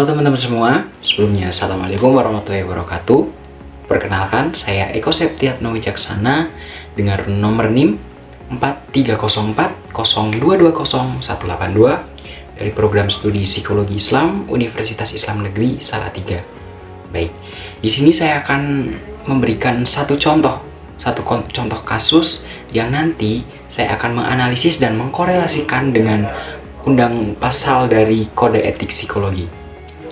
Halo teman-teman semua, sebelumnya Assalamualaikum warahmatullahi wabarakatuh. Perkenalkan, saya Eko Septiatno Wicaksana dengan nomor NIM 430402208182 dari program studi Psikologi Islam Universitas Islam Negeri Salatiga. Baik, di sini saya akan memberikan satu contoh kasus yang nanti saya akan menganalisis dan mengkorelasikan dengan undang pasal dari Kode Etik Psikologi.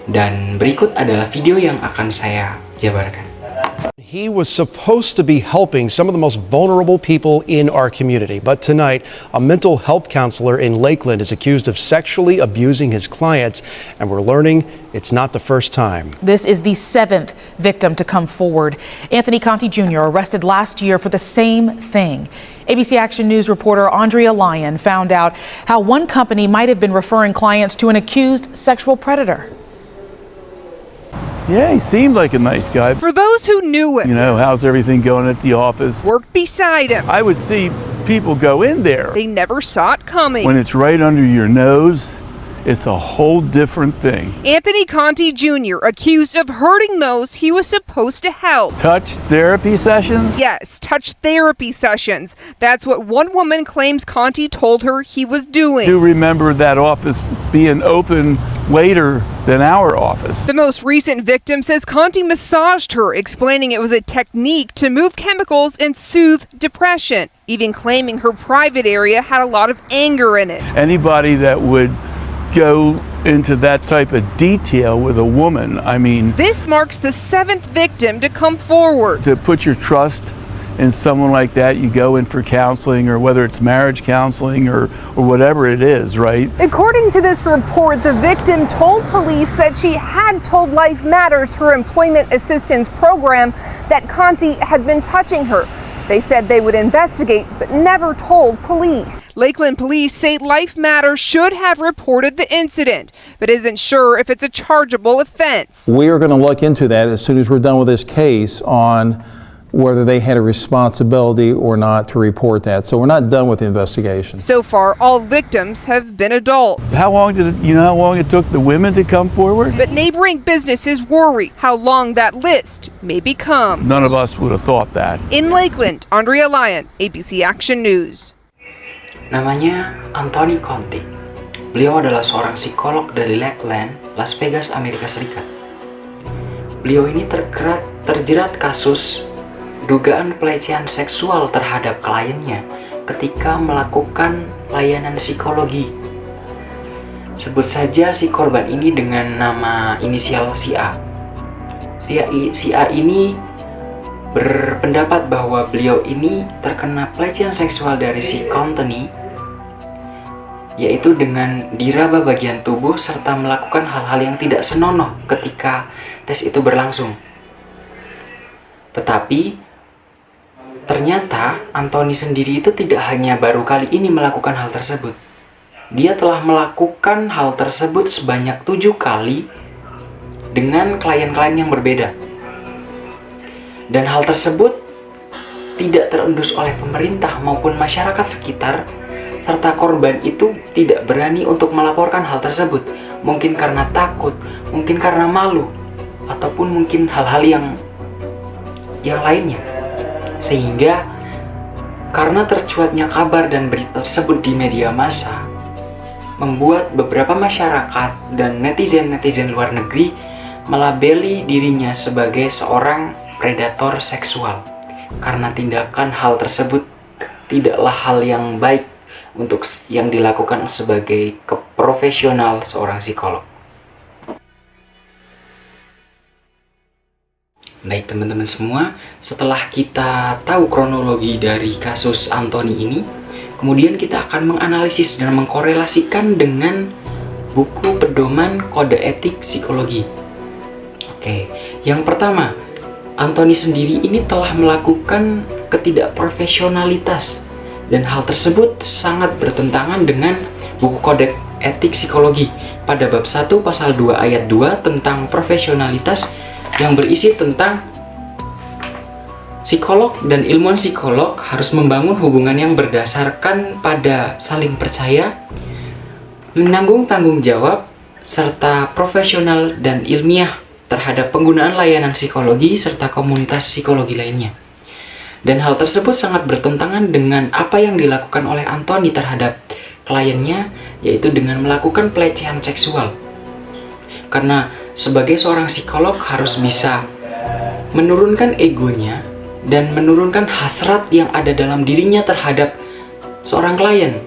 Dan berikut adalah video yang akan saya jabarkan. He was supposed to be helping some of the most vulnerable people in our community. But tonight, a mental health counselor in Lakeland is accused of sexually abusing his clients. And we're learning it's not the first time. This is the seventh victim to come forward. Anthony Conti Jr. arrested last year for the same thing. ABC Action News reporter Andrea Lyon found out how one company might have been referring clients to an accused sexual predator. Yeah, he seemed like a nice guy. For those who knew him, You know, how's everything going at the office? worked beside him, I would see people go in there. they never saw it coming. When it's right under your nose, it's a whole different thing. Anthony Conti Jr. accused of hurting those he was supposed to help. Touch therapy sessions? Yes, touch therapy sessions. That's what one woman claims Conti told her he was Do doing. remember that office being open later than our office. The most recent victim says Conti massaged her, explaining it was a technique to move chemicals and soothe depression, even claiming her private area had a lot of anger in it. Anybody that would go into that type of detail with a woman, I mean, This marks the seventh victim to come forward. to put your trust in someone like that, you go in for counseling, or whether it's marriage counseling or whatever it is, right? According to this report, the victim told police that she had told Life Matters, her employment assistance program, that Conti had been touching her. They said they would investigate, but never told police. Lakeland police say Life Matters should have reported the incident, but isn't sure if it's a chargeable offense. We are going to look into that as soon as we're done with this case on whether they had a responsibility or not to report that. So we're not done with the investigation. So far, all victims have been adults. How long how long it took the women to come forward? But neighboring businesses worry how long that list may become. None of us would have thought that. In Lakeland, Andrea Lyon, ABC Action News. Namanya Anthony Conti. Beliau adalah seorang psikolog dari Lakeland, Las Vegas, Amerika Serikat. Beliau ini terjerat kasus dugaan pelecehan seksual terhadap kliennya ketika melakukan layanan psikologi. Sebut saja si korban ini dengan nama inisial si A. Si A ini berpendapat bahwa beliau ini terkena pelecehan seksual dari si Anthony, yaitu dengan diraba bagian tubuh serta melakukan hal-hal yang tidak senonoh ketika tes itu berlangsung. Tetapi ternyata Anthony sendiri itu tidak hanya baru kali ini melakukan hal tersebut. Dia telah melakukan hal tersebut sebanyak 7 kali dengan klien-klien yang berbeda. Dan hal tersebut tidak terendus oleh pemerintah maupun masyarakat sekitar, serta korban itu tidak berani untuk melaporkan hal tersebut. Mungkin karena takut, mungkin karena malu, ataupun mungkin hal-hal yang lainnya. Sehingga karena tercuatnya kabar dan berita tersebut di media massa, membuat beberapa masyarakat dan netizen luar negeri melabeli dirinya sebagai seorang predator seksual, karena tindakan hal tersebut tidaklah hal yang baik untuk yang dilakukan sebagai profesional seorang psikolog. Baik teman-teman semua, setelah kita tahu kronologi dari kasus Anthony ini, kemudian kita akan menganalisis dan mengkorelasikan dengan buku pedoman Kode Etik Psikologi. Oke, yang pertama, Anthony sendiri ini telah melakukan ketidakprofesionalitas, dan hal tersebut sangat bertentangan dengan buku Kode Etik Psikologi pada bab 1 pasal 2 ayat 2 tentang profesionalitas, yang berisi tentang psikolog dan ilmuwan psikolog harus membangun hubungan yang berdasarkan pada saling percaya, menanggung tanggung jawab, serta profesional dan ilmiah terhadap penggunaan layanan psikologi serta komunitas psikologi lainnya. Dan hal tersebut sangat bertentangan dengan apa yang dilakukan oleh Anthony terhadap kliennya, yaitu dengan melakukan pelecehan seksual. Karena sebagai seorang psikolog harus bisa menurunkan egonya dan menurunkan hasrat yang ada dalam dirinya terhadap seorang klien.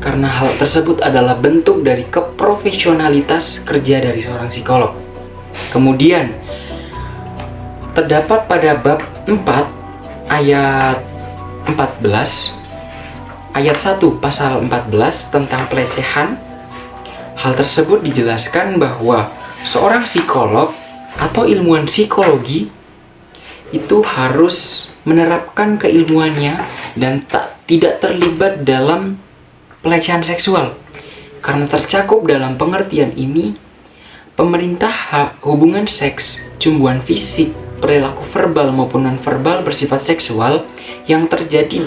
Karena hal tersebut adalah bentuk dari keprofesionalitas kerja dari seorang psikolog. Kemudian terdapat pada bab 4 ayat 14 ayat 1 pasal 14 tentang pelecehan. Hal tersebut dijelaskan bahwa seorang psikolog atau ilmuwan psikologi itu harus menerapkan keilmuannya dan tidak terlibat dalam pelecehan seksual. Karena tercakup dalam pengertian ini, pemerintah hubungan seks, cumbuan fisik, perilaku verbal maupun non-verbal bersifat seksual yang terjadi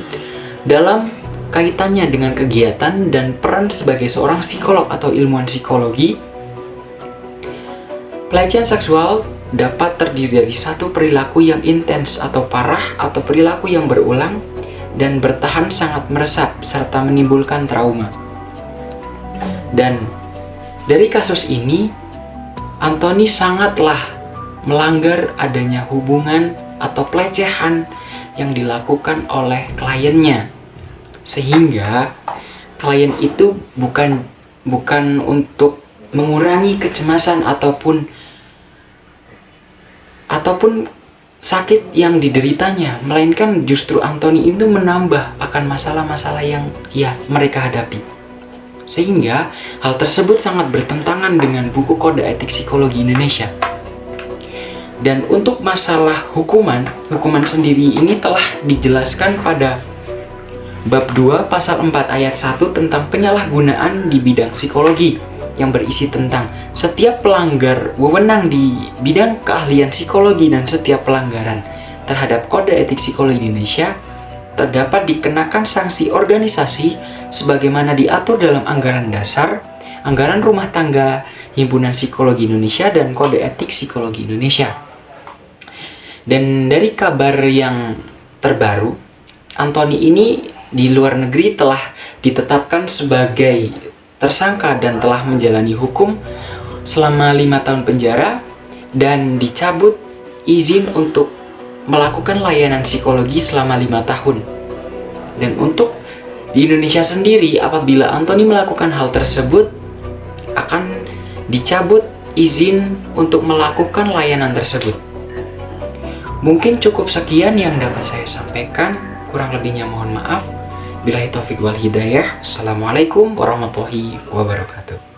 dalam kaitannya dengan kegiatan dan peran sebagai seorang psikolog atau ilmuwan psikologi. Pelecehan seksual dapat terdiri dari satu perilaku yang intens atau parah atau perilaku yang berulang dan bertahan sangat meresap serta menimbulkan trauma. Dan dari kasus ini, Anthony sangatlah melanggar adanya hubungan atau pelecehan yang dilakukan oleh kliennya. Sehingga klien itu bukan untuk mengurangi kecemasan ataupun sakit yang dideritanya, melainkan justru Anthony itu menambah akan masalah-masalah yang mereka hadapi. Sehingga hal tersebut sangat bertentangan dengan buku Kode Etik Psikologi Indonesia. Dan untuk masalah hukuman sendiri ini telah dijelaskan pada bab 2 pasal 4 ayat 1 tentang penyalahgunaan di bidang psikologi, yang berisi tentang setiap pelanggar wewenang di bidang keahlian psikologi dan setiap pelanggaran terhadap Kode Etik Psikologi Indonesia terdapat dikenakan sanksi organisasi sebagaimana diatur dalam anggaran dasar, anggaran rumah tangga, Himpunan Psikologi Indonesia, dan Kode Etik Psikologi Indonesia. Dan dari kabar yang terbaru, Anthony ini di luar negeri telah ditetapkan sebagai tersangka dan telah menjalani hukum selama 5 tahun penjara dan dicabut izin untuk melakukan layanan psikologi selama 5 tahun. Dan untuk di Indonesia sendiri, apabila Anthony melakukan hal tersebut, akan dicabut izin untuk melakukan layanan tersebut. Mungkin cukup sekian yang dapat saya sampaikan, kurang lebihnya mohon maaf. Billahi taufiq wal hidayah. Assalamualaikum warahmatullahi wabarakatuh.